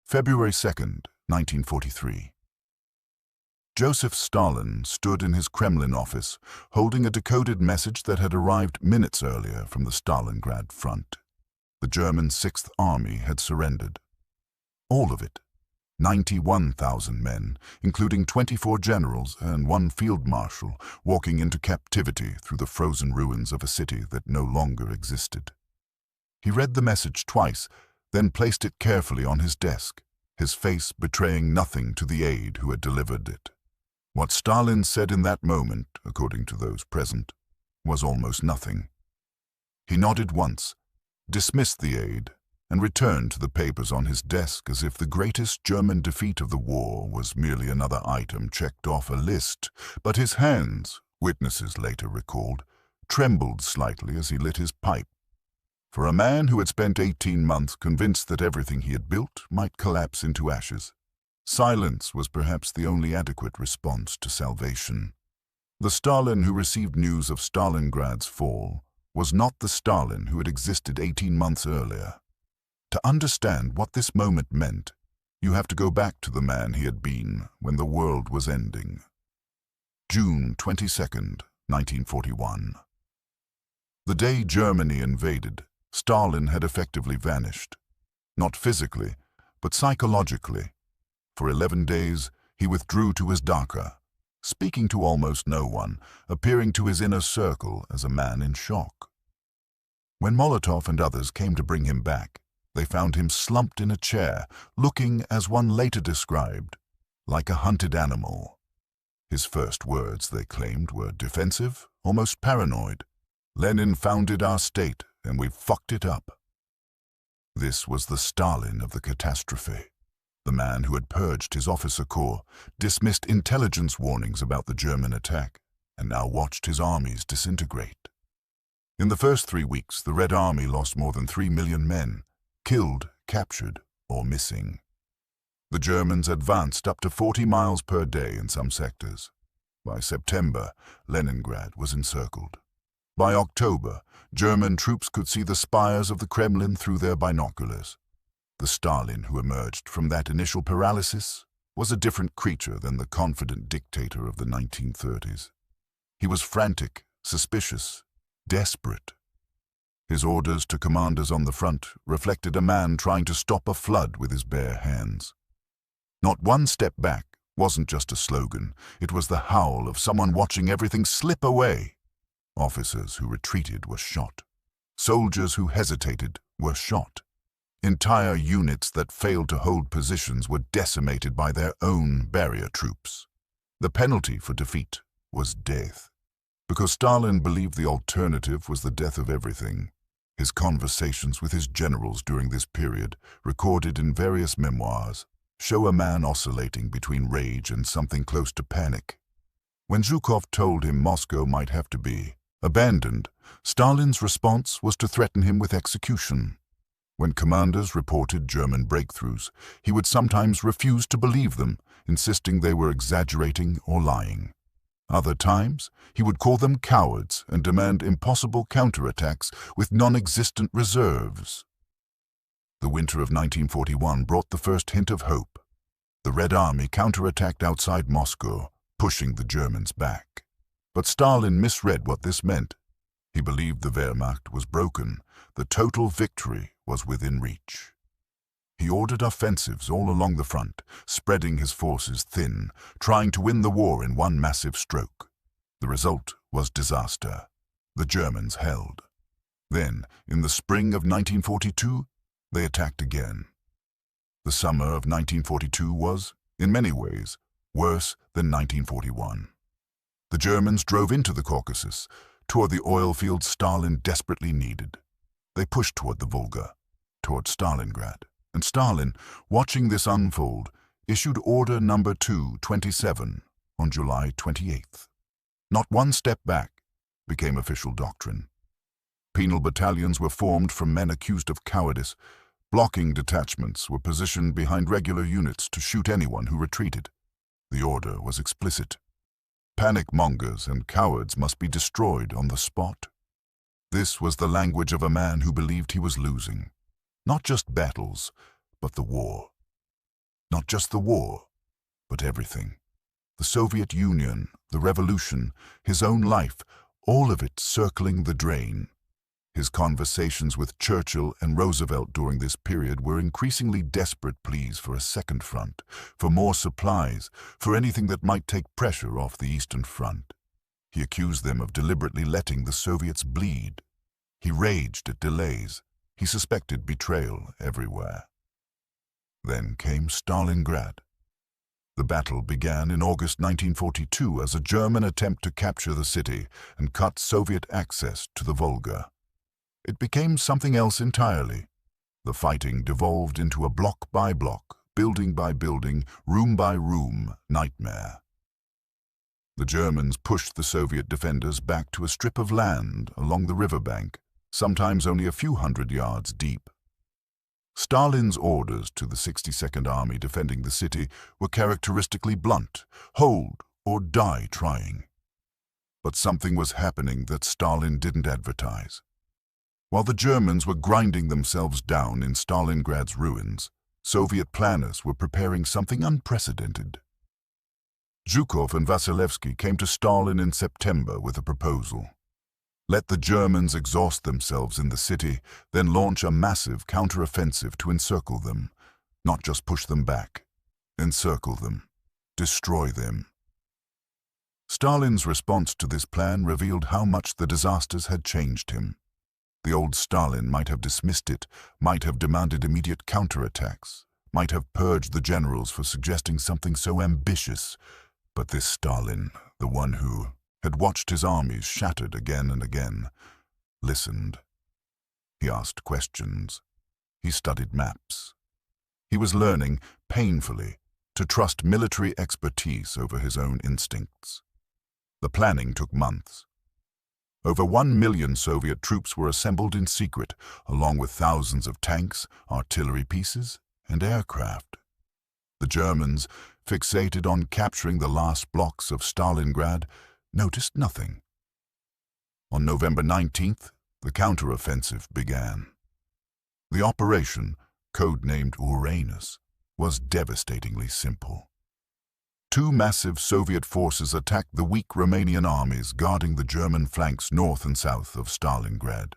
February 2nd, 1943. Joseph Stalin stood in his Kremlin office, holding a decoded message that had arrived minutes earlier from the Stalingrad front. The German Sixth Army had surrendered. All of it. 91,000 men, including 24 generals and one field marshal, walking into captivity through the frozen ruins of a city that no longer existed. He read the message twice, then placed it carefully on his desk, his face betraying nothing to the aide who had delivered it. What Stalin said in that moment, according to those present, was almost nothing. He nodded once, dismissed the aide, and returned to the papers on his desk as if the greatest German defeat of the war was merely another item checked off a list, but his hands, witnesses later recalled, trembled slightly as he lit his pipe. For a man who had spent 18 months convinced that everything he had built might collapse into ashes, silence was perhaps the only adequate response to salvation. The Stalin who received news of Stalingrad's fall was not the Stalin who had existed 18 months earlier. To understand what this moment meant, you have to go back to the man he had been when the world was ending. June 22nd, 1941. The day Germany invaded, Stalin had effectively vanished. Not physically, but psychologically. For 11 days, he withdrew to his dacha, speaking to almost no one, appearing to his inner circle as a man in shock. When Molotov and others came to bring him back, they found him slumped in a chair, looking, as one later described, like a hunted animal. His first words, they claimed, were defensive, almost paranoid. "Lenin founded our state, and we've fucked it up." This was the Stalin of the catastrophe, the man who had purged his officer corps, dismissed intelligence warnings about the German attack, and now watched his armies disintegrate. In the first 3 weeks, the Red Army lost more than 3 million men, killed, captured, or missing. The Germans advanced up to 40 miles per day in some sectors. By September, Leningrad was encircled. By October, German troops could see the spires of the Kremlin through their binoculars. The Stalin who emerged from that initial paralysis was a different creature than the confident dictator of the 1930s. He was frantic, suspicious, desperate. His orders to commanders on the front reflected a man trying to stop a flood with his bare hands. "Not one step back" wasn't just a slogan, it was the howl of someone watching everything slip away. Officers who retreated were shot. Soldiers who hesitated were shot. Entire units that failed to hold positions were decimated by their own barrier troops. The penalty for defeat was death. Because Stalin believed the alternative was the death of everything. His conversations with his generals during this period, recorded in various memoirs, show a man oscillating between rage and something close to panic. When Zhukov told him Moscow might have to be abandoned, Stalin's response was to threaten him with execution. When commanders reported German breakthroughs, he would sometimes refuse to believe them, insisting they were exaggerating or lying. Other times, he would call them cowards and demand impossible counterattacks with non-existent reserves. The winter of 1941 brought the first hint of hope. The Red Army counterattacked outside Moscow, pushing the Germans back. But Stalin misread what this meant. He believed the Wehrmacht was broken, the total victory was within reach. He ordered offensives all along the front, spreading his forces thin, trying to win the war in one massive stroke. The result was disaster. The Germans held. Then, in the spring of 1942, they attacked again. The summer of 1942 was, in many ways, worse than 1941. The Germans drove into the Caucasus, toward the oil fields Stalin desperately needed. They pushed toward the Volga, toward Stalingrad. And Stalin, watching this unfold, issued Order No. 227 on July 28th. "Not one step back" became official doctrine. Penal battalions were formed from men accused of cowardice. Blocking detachments were positioned behind regular units to shoot anyone who retreated. The order was explicit. Panic mongers and cowards must be destroyed on the spot. This was the language of a man who believed he was losing. Not just battles, but the war. Not just the war, but everything. The Soviet Union, the revolution, his own life, all of it circling the drain. His conversations with Churchill and Roosevelt during this period were increasingly desperate pleas for a second front, for more supplies, for anything that might take pressure off the Eastern Front. He accused them of deliberately letting the Soviets bleed. He raged at delays. He suspected betrayal everywhere. Then came Stalingrad. The battle began in August 1942 as a German attempt to capture the city and cut Soviet access to the Volga. It became something else entirely. The fighting devolved into a block-by-block, building-by-building, room-by-room nightmare. The Germans pushed the Soviet defenders back to a strip of land along the riverbank, sometimes only a few hundred yards deep. Stalin's orders to the 62nd Army defending the city were characteristically blunt: hold or die trying. But something was happening that Stalin didn't advertise. While the Germans were grinding themselves down in Stalingrad's ruins, Soviet planners were preparing something unprecedented. Zhukov and Vasilevsky came to Stalin in September with a proposal. Let the Germans exhaust themselves in the city, then launch a massive counteroffensive to encircle them, not just push them back. Encircle them. Destroy them. Stalin's response to this plan revealed how much the disasters had changed him. The old Stalin might have dismissed it, might have demanded immediate counterattacks, might have purged the generals for suggesting something so ambitious. But this Stalin, the one who had watched his armies shattered again and again, listened. He asked questions. He studied maps. He was learning, painfully, to trust military expertise over his own instincts. The planning took months. Over 1 million Soviet troops were assembled in secret, along with thousands of tanks, artillery pieces, and aircraft. The Germans, fixated on capturing the last blocks of Stalingrad, noticed nothing. On November 19th, the counteroffensive began. The operation, codenamed Uranus, was devastatingly simple. 2 massive Soviet forces attacked the weak Romanian armies guarding the German flanks north and south of Stalingrad.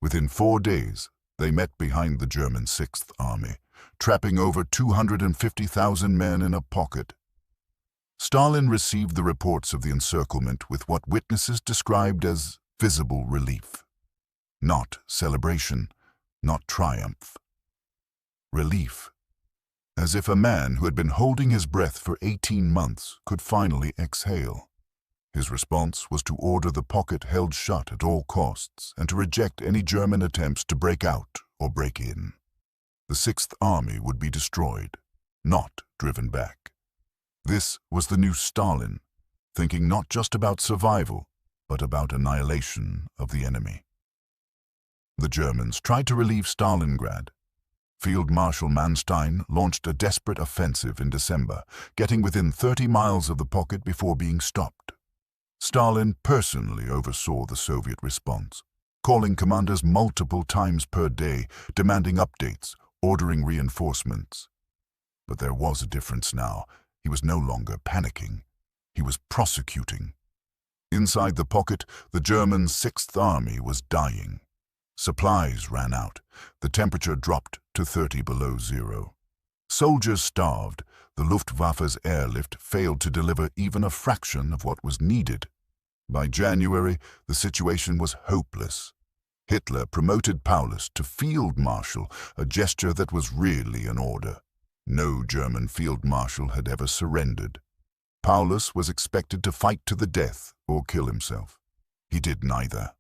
Within 4 days, they met behind the German 6th Army, trapping over 250,000 men in a pocket. Stalin received the reports of the encirclement with what witnesses described as visible relief. Not celebration, not triumph. Relief. As if a man who had been holding his breath for 18 months could finally exhale. His response was to order the pocket held shut at all costs and to reject any German attempts to break out or break in. The 6th Army would be destroyed, not driven back. This was the new Stalin, thinking not just about survival, but about annihilation of the enemy. The Germans tried to relieve Stalingrad. Field Marshal Manstein launched a desperate offensive in December, getting within 30 miles of the pocket before being stopped. Stalin personally oversaw the Soviet response, calling commanders multiple times per day, demanding updates, ordering reinforcements. But there was a difference now. He was no longer panicking. He was prosecuting. Inside the pocket, the German 6th Army was dying. Supplies ran out. The temperature dropped to 30 below zero. Soldiers starved. The Luftwaffe's airlift failed to deliver even a fraction of what was needed. By January, the situation was hopeless. Hitler promoted Paulus to Field Marshal, a gesture that was really an order. No German Field Marshal had ever surrendered. Paulus was expected to fight to the death or kill himself. He did neither.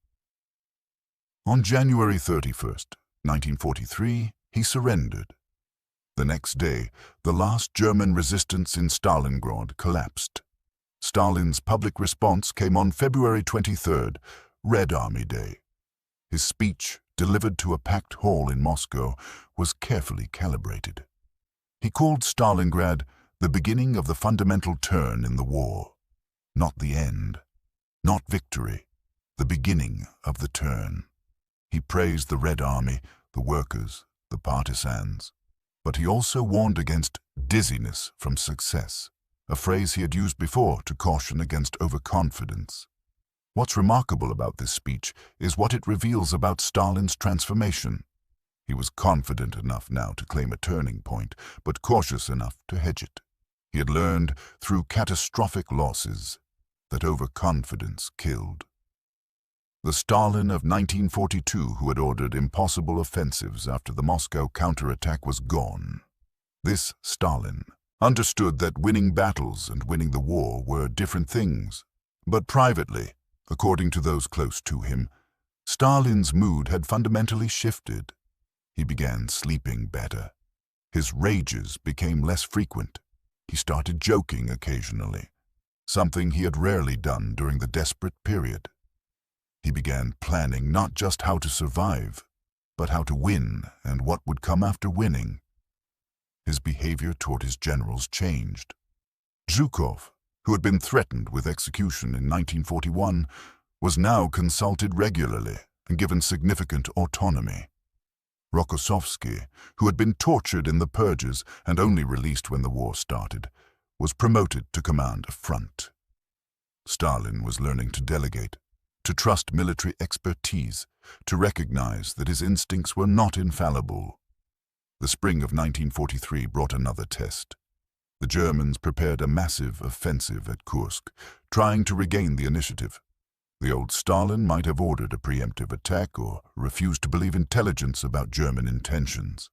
On January 31st, 1943, he surrendered. The next day, the last German resistance in Stalingrad collapsed. Stalin's public response came on February 23rd, Red Army Day. His speech, delivered to a packed hall in Moscow, was carefully calibrated. He called Stalingrad the beginning of the fundamental turn in the war. Not the end, not victory, the beginning of the turn. He praised the Red Army, the workers, the partisans. But he also warned against dizziness from success, a phrase he had used before to caution against overconfidence. What's remarkable about this speech is what it reveals about Stalin's transformation. He was confident enough now to claim a turning point, but cautious enough to hedge it. He had learned through catastrophic losses that overconfidence killed. The Stalin of 1942 who had ordered impossible offensives after the Moscow counterattack was gone. This Stalin understood that winning battles and winning the war were different things. But privately, according to those close to him, Stalin's mood had fundamentally shifted. He began sleeping better. His rages became less frequent. He started joking occasionally, something he had rarely done during the desperate period. He began planning not just how to survive, but how to win and what would come after winning. His behavior toward his generals changed. Zhukov, who had been threatened with execution in 1941, was now consulted regularly and given significant autonomy. Rokossovsky, who had been tortured in the purges and only released when the war started, was promoted to command a front. Stalin was learning to delegate, to trust military expertise, to recognize that his instincts were not infallible. The spring of 1943 brought another test. The Germans prepared a massive offensive at Kursk, trying to regain the initiative. The old Stalin might have ordered a preemptive attack or refused to believe intelligence about German intentions.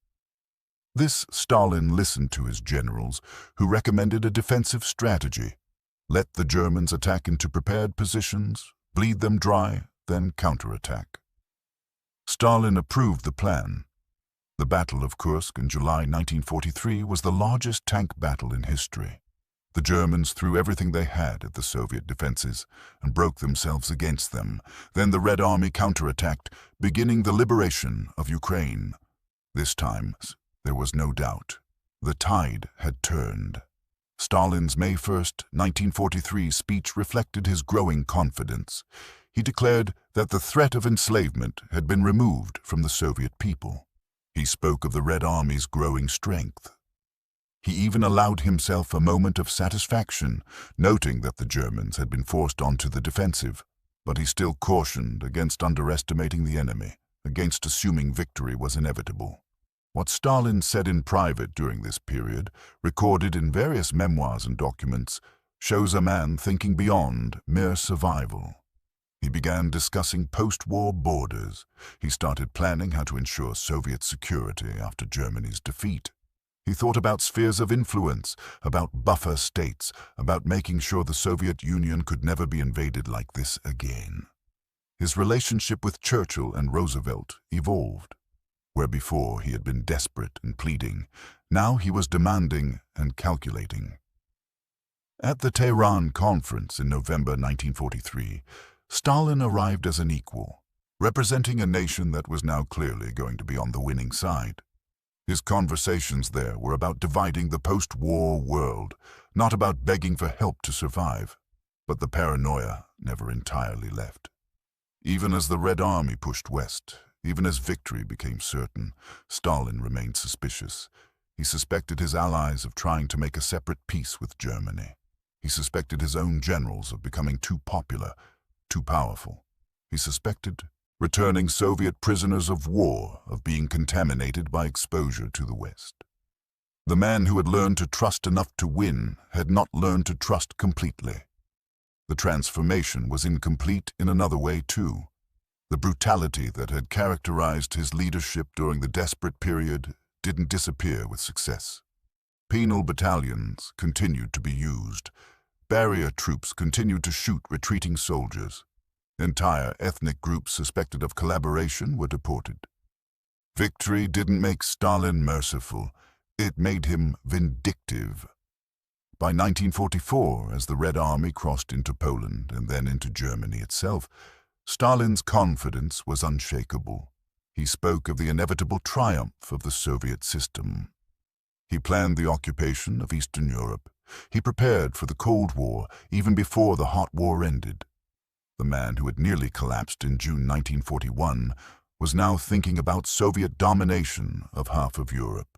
This Stalin listened to his generals, who recommended a defensive strategy. Let the Germans attack into prepared positions, bleed them dry, then counterattack. Stalin approved the plan. The Battle of Kursk in July 1943 was the largest tank battle in history. The Germans threw everything they had at the Soviet defenses and broke themselves against them. Then the Red Army counterattacked, beginning the liberation of Ukraine. This time, there was no doubt. The tide had turned. Stalin's May 1, 1943 speech reflected his growing confidence. He declared that the threat of enslavement had been removed from the Soviet people. He spoke of the Red Army's growing strength. He even allowed himself a moment of satisfaction, noting that the Germans had been forced onto the defensive, but he still cautioned against underestimating the enemy, against assuming victory was inevitable. What Stalin said in private during this period, recorded in various memoirs and documents, shows a man thinking beyond mere survival. He began discussing post-war borders. He started planning how to ensure Soviet security after Germany's defeat. He thought about spheres of influence, about buffer states, about making sure the Soviet Union could never be invaded like this again. His relationship with Churchill and Roosevelt evolved. Where before he had been desperate and pleading, now he was demanding and calculating. At the Tehran Conference in November 1943, Stalin arrived as an equal, representing a nation that was now clearly going to be on the winning side. His conversations there were about dividing the post-war world, not about begging for help to survive. But the paranoia never entirely left. Even as the Red Army pushed west, even as victory became certain, Stalin remained suspicious. He suspected his allies of trying to make a separate peace with Germany. He suspected his own generals of becoming too popular, too powerful. He suspected returning Soviet prisoners of war of being contaminated by exposure to the West. The man who had learned to trust enough to win had not learned to trust completely. The transformation was incomplete in another way too. The brutality that had characterized his leadership during the desperate period didn't disappear with success. Penal battalions continued to be used. Barrier troops continued to shoot retreating soldiers. Entire ethnic groups suspected of collaboration were deported. Victory didn't make Stalin merciful, it made him vindictive. By 1944, as the Red Army crossed into Poland and then into Germany itself, Stalin's confidence was unshakable. He spoke of the inevitable triumph of the Soviet system. He planned the occupation of Eastern Europe. He prepared for the Cold War even before the Hot War ended. The man who had nearly collapsed in June 1941 was now thinking about Soviet domination of half of Europe.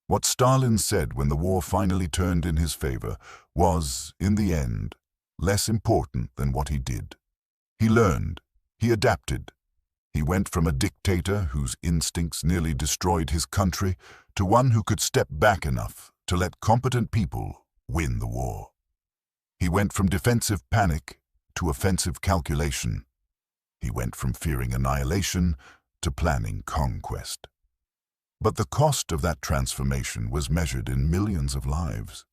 What Stalin said when the war finally turned in his favor was, in the end, less important than what he did. He learned, he adapted. He went from a dictator whose instincts nearly destroyed his country to one who could step back enough to let competent people win the war. He went from defensive panic to offensive calculation. He went from fearing annihilation to planning conquest. But the cost of that transformation was measured in millions of lives.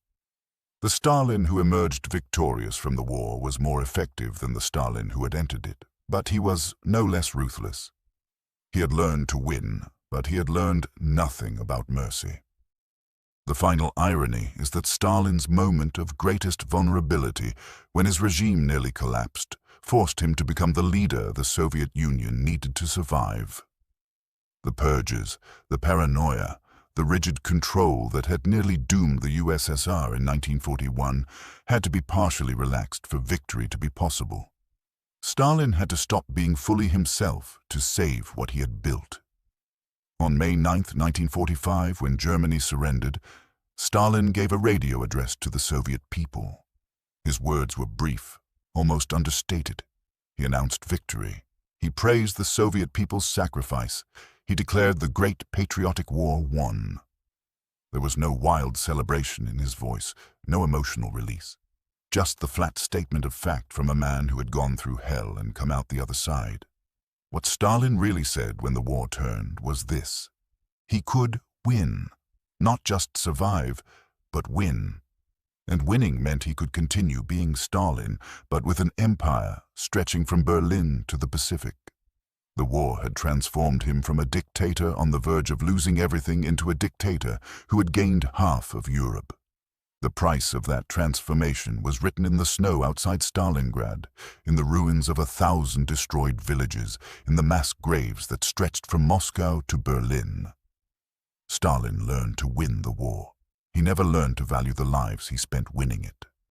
The Stalin who emerged victorious from the war was more effective than the Stalin who had entered it, but he was no less ruthless. He had learned to win, but he had learned nothing about mercy. The final irony is that Stalin's moment of greatest vulnerability, when his regime nearly collapsed, forced him to become the leader the Soviet Union needed to survive. The purges, the paranoia, the rigid control that had nearly doomed the USSR in 1941 had to be partially relaxed for victory to be possible. Stalin had to stop being fully himself to save what he had built. On May 9, 1945, when Germany surrendered, Stalin gave a radio address to the Soviet people. His words were brief, almost understated. He announced victory. He praised the Soviet people's sacrifice. He declared the great patriotic war won. There was no wild celebration in his voice, no emotional release. Just the flat statement of fact from a man who had gone through hell and come out the other side. What Stalin really said when the war turned was this: he could win, not just survive, but win. And winning meant he could continue being Stalin, but with an empire stretching from Berlin to the Pacific. The war had transformed him from a dictator on the verge of losing everything into a dictator who had gained half of Europe. The price of that transformation was written in the snow outside Stalingrad, in the ruins of 1,000 destroyed villages, in the mass graves that stretched from Moscow to Berlin. Stalin learned to win the war. He never learned to value the lives he spent winning it.